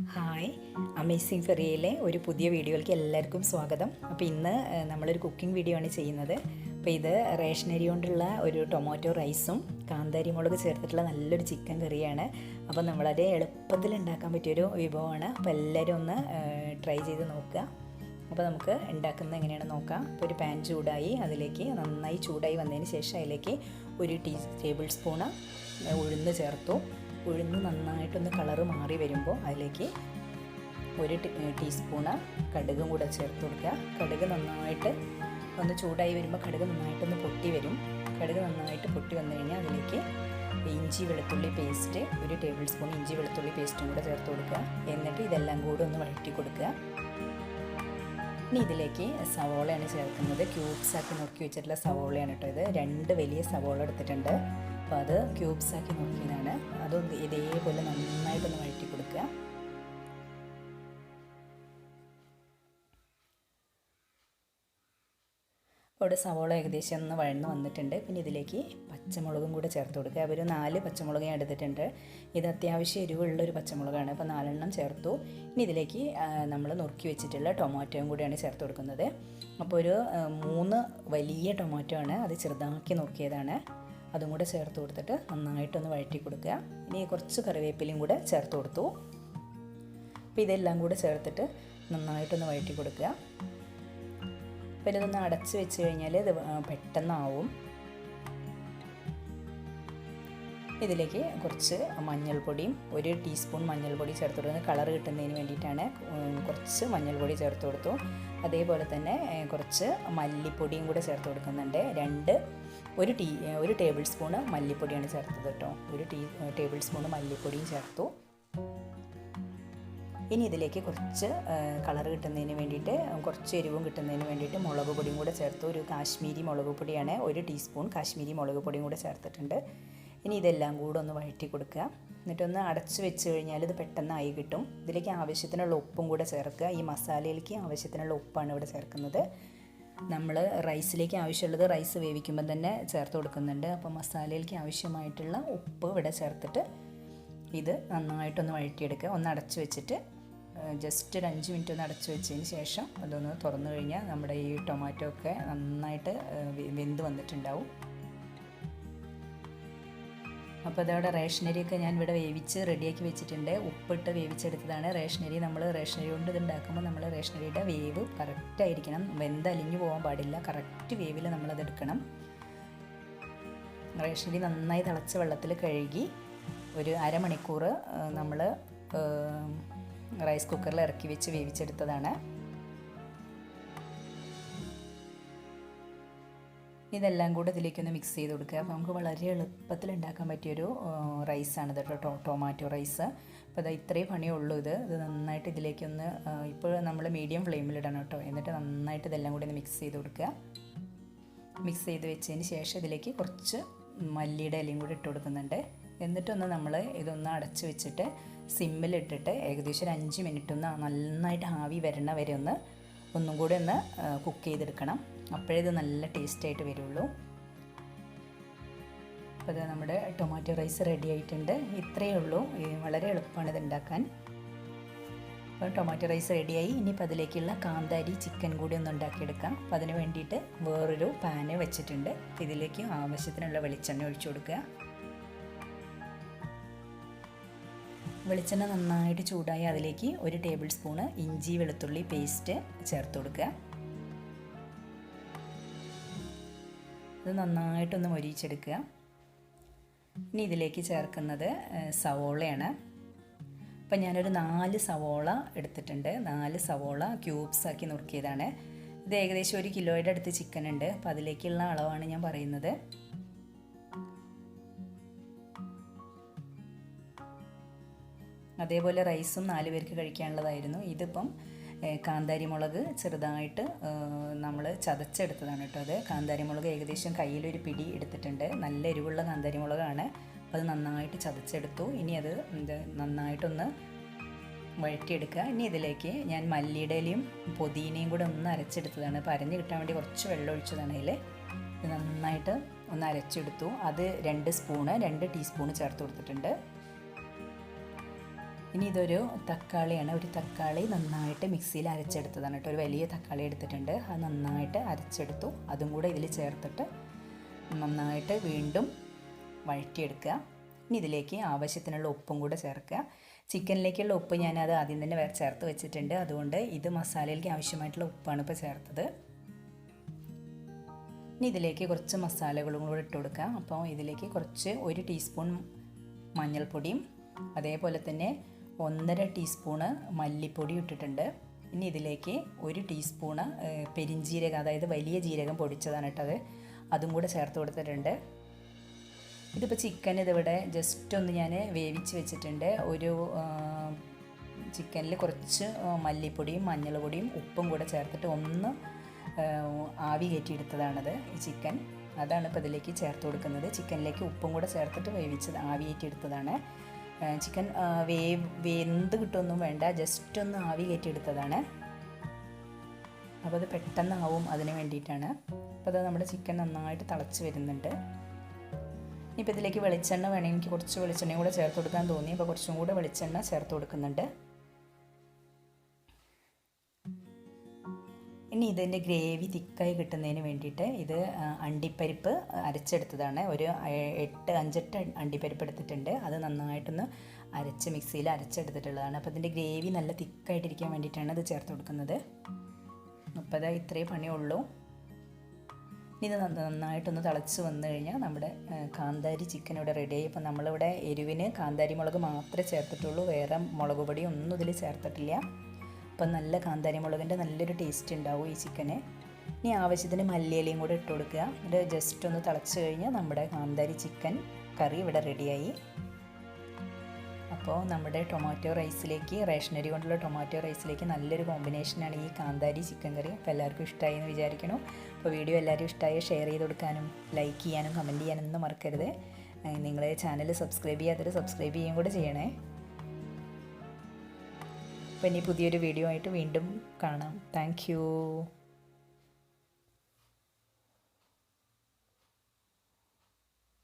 Hi, amazing ഫെറിയയിലെ ഒരു പുതിയ വീഡിയോയിലേക്ക് എല്ലാവർക്കും സ്വാഗതം. അപ്പോൾ ഇന്ന് നമ്മളൊരു കുക്കിംഗ് വീഡിയോ ആണ് ചെയ്യുന്നത്. അപ്പോൾ ഇത് റേഷനരി കൊണ്ടുള്ള ഒരു ടൊമാറ്റോ റൈസും കാന്താരി മുളക് ചേർത്തിട്ടുള്ള നല്ലൊരു ചിക്കൻ കറിയാണ്. അപ്പോൾ നമ്മളത് എളുപ്പത്തിൽ ഉണ്ടാക്കാൻ പറ്റിയൊരു വിഭവമാണ്. അപ്പോൾ എല്ലാവരും ഒന്ന് ട്രൈ ചെയ്ത് നോക്കുക. അപ്പോൾ നമുക്ക് ഉണ്ടാക്കുന്നത് എങ്ങനെയാണെന്ന് നോക്കാം. അപ്പോൾ ഒരു പാൻ ചൂടായി, അതിലേക്ക് നന്നായി ചൂടായി വന്നതിന് ശേഷം അതിലേക്ക് ഒരു ടേബിൾ സ്പൂണ് ഉഴുന്ന് ചേർത്തു. ഉഴുന്ന് നന്നായിട്ടൊന്ന് കളറ് മാറി വരുമ്പോൾ അതിലേക്ക് ഒരു ടീസ്പൂണ് കടുകും കൂടെ ചേർത്ത് കൊടുക്കുക. കടുക് നന്നായിട്ട് ഒന്ന് ചൂടായി വരുമ്പോൾ കടുക് നന്നായിട്ടൊന്ന് പൊട്ടി വരും. കടുക് നന്നായിട്ട് പൊട്ടി വന്നു കഴിഞ്ഞാൽ അതിലേക്ക് ഇഞ്ചി വെളുത്തുള്ളി പേസ്റ്റ്, ഒരു ടേബിൾ സ്പൂൺ ഇഞ്ചി വെളുത്തുള്ളി പേസ്റ്റും കൂടെ ചേർത്ത് കൊടുക്കുക. എന്നിട്ട് ഇതെല്ലാം കൂടെ ഒന്ന് വഴറ്റി കൊടുക്കുക. ഇനി ഇതിലേക്ക് സവോളയാണ് ചേർക്കുന്നത്. ക്യൂബ്സാക്കി നുറുക്കി വെച്ചിട്ടുള്ള സവോളയാണ് കേട്ടോ. ഇത് 2 വലിയ സവോള എടുത്തിട്ടുണ്ട്. അപ്പോൾ അത് ക്യൂബ്സാക്കി നുറുക്കിയതാണ്. അതൊന്ന് ഇതേപോലെ നന്നായിട്ടൊന്ന് വഴറ്റി കൊടുക്കുക. അവിടെ സവോള ഏകദേശം ഒന്ന് വഴന്ന് വന്നിട്ടുണ്ട്. പിന്നെ ഇതിലേക്ക് പച്ചമുളകും കൂടെ ചേർത്ത് കൊടുക്കുക. ഒരു 4 പച്ചമുളക് ഞാൻ എടുത്തിട്ടുണ്ട്. ഇത് അത്യാവശ്യം എരിവുള്ളൊരു പച്ചമുളകാണ്. അപ്പോൾ 4 എണ്ണം ചേർത്തു. ഇനി ഇതിലേക്ക് നമ്മൾ നുറുക്കി വെച്ചിട്ടുള്ള ടൊമാറ്റോയും കൂടിയാണ് ചേർത്ത് കൊടുക്കുന്നത്. അപ്പോൾ ഒരു 3 വലിയ ടൊമാറ്റോ ആണ്, അത് ചെറുതാക്കി നുറുക്കിയതാണ്. അതും കൂടെ ചേർത്ത് കൊടുത്തിട്ട് നന്നായിട്ടൊന്ന് വഴറ്റി കൊടുക്കുക. ഇനി കുറച്ച് കറിവേപ്പിലയും കൂടെ ചേർത്ത് കൊടുത്തു. അപ്പോൾ ഇതെല്ലാം കൂടെ ചേർത്തിട്ട് നന്നായിട്ടൊന്ന് വഴറ്റി കൊടുക്കുക. അപ്പോൾ ഇതൊന്ന് അടച്ച് വെച്ച് കഴിഞ്ഞാൽ ഇത് പെട്ടെന്നാവും. ഇതിലേക്ക് കുറച്ച് മഞ്ഞൾപ്പൊടിയും, ഒരു ടീസ്പൂൺ മഞ്ഞൾപ്പൊടി ചേർത്ത് കൊടുക്കുന്നത് കളർ കിട്ടുന്നതിന് വേണ്ടിയിട്ടാണ്. കുറച്ച് മഞ്ഞൾപ്പൊടി ചേർത്ത് കൊടുത്തു. അതേപോലെ തന്നെ കുറച്ച് മല്ലിപ്പൊടിയും കൂടെ ചേർത്ത് കൊടുക്കുന്നുണ്ട്. ഒരു ടേബിൾ സ്പൂണ് മല്ലിപ്പൊടിയാണ് ചേർത്തത് കേട്ടോ. ഒരു ടേബിൾ സ്പൂണ് മല്ലിപ്പൊടിയും ചേർത്തു. ഇനി ഇതിലേക്ക് കുറച്ച് കളർ കിട്ടുന്നതിന് വേണ്ടിയിട്ട്, കുറച്ച് എരിവും കിട്ടുന്നതിന് വേണ്ടിയിട്ട് മുളക് പൊടിയും കൂടെ ചേർത്തു. ഒരു കാശ്മീരി മുളക് പൊടിയാണ്, ഒരു ടീസ്പൂൺ കാശ്മീരി മുളക് പൊടിയും കൂടെ ചേർത്തിട്ടുണ്ട്. ഇനി ഇതെല്ലാം കൂടെ ഒന്ന് വഴറ്റി കൊടുക്കുക. എന്നിട്ടൊന്ന് അടച്ച് വെച്ച് കഴിഞ്ഞാൽ ഇത് പെട്ടെന്നായി കിട്ടും. ഇതിലേക്ക് ആവശ്യത്തിനുള്ള ഉപ്പും കൂടെ ചേർക്കുക. ഈ മസാലയിലേക്ക് ആവശ്യത്തിനുള്ള ഉപ്പാണ് ഇവിടെ ചേർക്കുന്നത്. നമ്മൾ റൈസിലേക്ക് ആവശ്യമുള്ളത് റൈസ് വേവിക്കുമ്പോൾ തന്നെ ചേർത്ത് കൊടുക്കുന്നുണ്ട്. അപ്പോൾ മസാലയിലേക്ക് ആവശ്യമായിട്ടുള്ള ഉപ്പ് ഇവിടെ ചേർത്തിട്ട് ഇത് നന്നായിട്ടൊന്ന് വഴറ്റിയെടുക്കുക. ഒന്ന് അടച്ച് വെച്ചിട്ട് ജസ്റ്റ് ഒരു 5 മിനിറ്റ് ഒന്ന് അടച്ച് വെച്ചതിന് ശേഷം അതൊന്ന് തുറന്നു കഴിഞ്ഞാൽ നമ്മുടെ ഈ ടൊമാറ്റോ ഒക്കെ നന്നായിട്ട് വെന്ത് വന്നിട്ടുണ്ടാവും. അപ്പോൾ അതവിടെ റേഷനരിയൊക്കെ ഞാൻ ഇവിടെ വേവിച്ച് റെഡിയാക്കി വെച്ചിട്ടുണ്ട്. ഉപ്പിട്ട് വേവിച്ചെടുത്തതാണ് റേഷനരി. നമ്മൾ റേഷനരി കൊണ്ട് ഇത് ഉണ്ടാക്കുമ്പോൾ നമ്മൾ റേഷനരിയുടെ വേവ് കറക്റ്റായിരിക്കണം. വെന്തലിഞ്ഞു പോകാൻ പാടില്ല. കറക്റ്റ് വേവിൽ നമ്മളത് എടുക്കണം. റേഷനരി നന്നായി തിളച്ച വെള്ളത്തിൽ കഴുകി ഒരു അരമണിക്കൂർ നമ്മൾ റൈസ് കുക്കറിൽ ഇറക്കി വെച്ച് വേവിച്ചെടുത്തതാണ്. ഇതെല്ലാം കൂടെ ഇതിലേക്കൊന്ന് മിക്സ് ചെയ്ത് കൊടുക്കുക. അപ്പോൾ നമുക്ക് വളരെ എളുപ്പത്തിൽ ഉണ്ടാക്കാൻ പറ്റിയൊരു റൈസാണ് ഇത് കേട്ടോ, ടൊമാറ്റോ റൈസ്. അപ്പോൾ അത് ഇത്രയും പണിയേ ഉള്ളൂ. ഇത് നന്നായിട്ട് ഇതിലേക്കൊന്ന് ഇപ്പോൾ നമ്മൾ മീഡിയം ഫ്ലെയിമിലിടണം കേട്ടോ. എന്നിട്ട് നന്നായിട്ട് ഇതെല്ലാം കൂടി ഒന്ന് മിക്സ് ചെയ്ത് കൊടുക്കുക. മിക്സ് ചെയ്ത് വെച്ചതിന് ശേഷം ഇതിലേക്ക് കുറച്ച് മല്ലിയുടെ ഇലയും കൂടി ഇട്ട് കൊടുക്കുന്നുണ്ട്. എന്നിട്ടൊന്ന് നമ്മൾ ഇതൊന്ന് അടച്ച് വെച്ചിട്ട് സിമ്മിലിട്ടിട്ട് ഏകദേശം ഒരു 5 മിനിറ്റ് ഒന്ന് നന്നായിട്ട് ആവി വരണ വരെ ഒന്നും കൂടി ഒന്ന് കുക്ക് ചെയ്തെടുക്കണം. അപ്പോഴേ ഇത് നല്ല ടേസ്റ്റായിട്ട് വരുള്ളൂ. അപ്പോൾ അത് നമ്മുടെ ടൊമാറ്റോ റൈസ് റെഡി ആയിട്ടുണ്ട്. ഇത്രയേ ഉള്ളൂ. വളരെ എളുപ്പമാണ് ഇത് ഉണ്ടാക്കാൻ. അപ്പോൾ ടൊമാറ്റോ റൈസ് റെഡിയായി. ഇനിയിപ്പോൾ അതിലേക്കുള്ള കാന്താരി ചിക്കൻ കൂടി ഒന്ന് ഉണ്ടാക്കിയെടുക്കാം. അപ്പോൾ അതിന് വേണ്ടിയിട്ട് വേറൊരു പാന് വെച്ചിട്ടുണ്ട്. ഇതിലേക്ക് ആവശ്യത്തിനുള്ള വെളിച്ചെണ്ണ ഒഴിച്ചു കൊടുക്കുക. വെളിച്ചെണ്ണ നന്നായിട്ട് ചൂടായി അതിലേക്ക് ഒരു ടേബിൾ സ്പൂണ് ഇഞ്ചി വെളുത്തുള്ളി പേസ്റ്റ് ചേർത്ത് കൊടുക്കുക. ഇത് നന്നായിട്ടൊന്ന് മൊരിയിച്ചെടുക്കുക. ഇനി ഇതിലേക്ക് ചേർക്കുന്നത് സവോളയാണ്. അപ്പം ഞാനൊരു 4 സവോള എടുത്തിട്ടുണ്ട്. 4 സവോള ക്യൂബ്സാക്കി നുറുക്കിയതാണ്. ഇത് ഏകദേശം 1 കിലോയുടെ അടുത്ത് ചിക്കൻ ഉണ്ട്. അപ്പോൾ അതിലേക്കുള്ള അളവാണ് ഞാൻ പറയുന്നത്. അതേപോലെ റൈസും 4 പേർക്ക് കഴിക്കാനുള്ളതായിരുന്നു. ഇതിപ്പം കാന്താരി മുളക് ചെറുതായിട്ട് നമ്മൾ ചതച്ചെടുത്തതാണ് കേട്ടോ. അത് കാന്താരി മുളക് ഏകദേശം കയ്യിലൊരു പിടി എടുത്തിട്ടുണ്ട്. നല്ല എരിവുള്ള കാന്താരി മുളകാണ്. അത് നന്നായിട്ട് ചതച്ചെടുത്തു. ഇനി അത് നന്നായിട്ടൊന്ന് വഴറ്റിയെടുക്കുക. ഇനി ഇതിലേക്ക് ഞാൻ മല്ലിയുടെ ഇലയും പുതിനയും കൂടെ ഒന്ന് അരച്ചെടുത്തതാണ്. അപ്പോൾ അരഞ്ഞ് കിട്ടാൻ വേണ്ടി കുറച്ച് വെള്ളം ഒഴിച്ചതാണ്. അതിൽ ഇത് നന്നായിട്ട് ഒന്ന് അരച്ചെടുത്തു. അത് 2 ടീസ്പൂണ് ചേർത്ത് കൊടുത്തിട്ടുണ്ട്. ഇനി ഇതൊരു തക്കാളിയാണ്. ഒരു തക്കാളി നന്നായിട്ട് മിക്സിയിൽ അരച്ചെടുത്തതാണ് കേട്ടോ. ഒരു വലിയ തക്കാളി എടുത്തിട്ടുണ്ട്, അത് നന്നായിട്ട് അരച്ചെടുത്തു. അതും കൂടെ ഇതിൽ ചേർത്തിട്ട് നന്നായിട്ട് വീണ്ടും വഴറ്റിയെടുക്കുക. ഇനി ഇതിലേക്ക് ആവശ്യത്തിനുള്ള ഉപ്പും കൂടെ ചേർക്കുക. ചിക്കനിലേക്കുള്ള ഉപ്പ് ഞാനത് ആദ്യം തന്നെ ചേർത്ത് വെച്ചിട്ടുണ്ട്, അതുകൊണ്ട് ഇത് മസാലയിലേക്ക് ആവശ്യമായിട്ടുള്ള ഉപ്പാണ് ഇപ്പോൾ ചേർത്തത്. ഇനി ഇതിലേക്ക് കുറച്ച് മസാലകളും കൂടെ ഇട്ട് കൊടുക്കുക. അപ്പോൾ ഇതിലേക്ക് കുറച്ച് 1 ടീസ്പൂൺ മഞ്ഞൾപ്പൊടിയും അതേപോലെ തന്നെ 1.5 ടീസ്പൂണ് മല്ലിപ്പൊടി ഇട്ടിട്ടുണ്ട്. ഇനി ഇതിലേക്ക് 1 ടീസ്പൂണ് പെരിഞ്ജീരകം, അതായത് വലിയ ജീരകം പൊടിച്ചതാണ് ഇട്ടത്, അതും കൂടെ ചേർത്ത് കൊടുത്തിട്ടുണ്ട്. ഇതിപ്പോൾ ചിക്കൻ ഇതിവിടെ ജസ്റ്റ് ഒന്ന് ഞാൻ വേവിച്ച് വെച്ചിട്ടുണ്ട്. ഒരു ചിക്കനിൽ കുറച്ച് മല്ലിപ്പൊടിയും മഞ്ഞൾ പൊടിയും ഉപ്പും കൂടെ ചേർത്തിട്ട് ഒന്ന് ആവി കയറ്റിയെടുത്തതാണത് ഈ ചിക്കൻ. അതാണ് ഇപ്പോൾ ഇതിലേക്ക് ചേർത്ത് കൊടുക്കുന്നത്. ചിക്കനിലേക്ക് ഉപ്പും കൂടെ ചേർത്തിട്ട് വേവിച്ചത് ആവി കയറ്റിയെടുത്തതാണ്. ചിക്കൻ വെന്ത് കിട്ടുമൊന്നും വേണ്ട, ജസ്റ്റ് ഒന്ന് ആവി കയറ്റിയെടുത്തതാണ്. അപ്പോൾ അത് പെട്ടെന്നാവും, അതിന് വേണ്ടിയിട്ടാണ്. അപ്പോൾ അത് നമ്മുടെ ചിക്കൻ നന്നായിട്ട് തിളച്ച് വരുന്നുണ്ട്. ഇപ്പോൾ ഇതിലേക്ക് വെളിച്ചെണ്ണ വേണമെങ്കിൽ എനിക്ക് കുറച്ച് വെളിച്ചെണ്ണയും കൂടെ ചേർത്ത് കൊടുക്കാൻ തോന്നി, അപ്പോൾ കുറച്ചും കൂടെ വെളിച്ചെണ്ണ ചേർത്ത് കൊടുക്കുന്നുണ്ട്. ഇനി ഇതിൻ്റെ ഗ്രേവി തിക്കായി കിട്ടുന്നതിന് വേണ്ടിയിട്ട് ഇത് അണ്ടിപ്പരിപ്പ് അരച്ചെടുത്തതാണ്. ഒരു 5-8 അണ്ടിപ്പരിപ്പ് എടുത്തിട്ടുണ്ട്. അത് നന്നായിട്ടൊന്ന് അരച്ച് മിക്സിയിൽ അരച്ചെടുത്തിട്ടുള്ളതാണ്. അപ്പോൾ ഇതിൻ്റെ ഗ്രേവി നല്ല തിക്കായിട്ടിരിക്കാൻ വേണ്ടിയിട്ടാണ് ഇത് ചേർത്ത് കൊടുക്കുന്നത്. അപ്പോൾ അത് ഇത്രയേ പണിയുള്ളൂ. ഇത് നന്നായിട്ടൊന്ന് തിളച്ച് വന്നു കഴിഞ്ഞാൽ നമ്മുടെ കാന്താരി ചിക്കൻ ഇവിടെ റെഡിയായി. ഇപ്പോൾ നമ്മളിവിടെ എരിവിന് കാന്താരി മുളക് മാത്രമേ ചേർത്തിട്ടുള്ളൂ, വേറെ മുളക് പൊടി ഒന്നും ഇതിൽ ചേർത്തിട്ടില്ല. അപ്പം നല്ല കാന്താരി മുളകിൻ്റെ നല്ലൊരു ടേസ്റ്റ് ഉണ്ടാവും ഈ ചിക്കന്. ഇനി ആവശ്യത്തിന് മല്ലിയിലയും കൂടെ ഇട്ട് കൊടുക്കുക. ഇത് ജസ്റ്റ് ഒന്ന് തിളച്ച് കഴിഞ്ഞാൽ നമ്മുടെ കാന്താരി ചിക്കൻ കറി ഇവിടെ റെഡിയായി. അപ്പോൾ നമ്മുടെ ടൊമാറ്റോ റൈസിലേക്ക്, റേഷനരി കൊണ്ടുള്ള ടൊമാറ്റോ റൈസിലേക്ക് നല്ലൊരു കോമ്പിനേഷനാണ് ഈ കാന്താരി ചിക്കൻ കറി. അപ്പോൾ എല്ലാവർക്കും ഇഷ്ടമായി എന്ന് വിചാരിക്കണം. അപ്പോൾ വീഡിയോ എല്ലാവരും ഇഷ്ടമായി ഷെയർ ചെയ്ത് കൊടുക്കാനും ലൈക്ക് ചെയ്യാനും കമൻറ്റ് ചെയ്യാനൊന്നും മറക്കരുത്. നിങ്ങൾ ചാനൽ സബ്സ്ക്രൈബ് ചെയ്യാത്തവർ സബ്സ്ക്രൈബ് ചെയ്യുകയും കൂടെ ചെയ്യണേ. അപ്പോൾ ഇനി പുതിയൊരു വീഡിയോ ആയിട്ട് വീണ്ടും കാണാം. താങ്ക്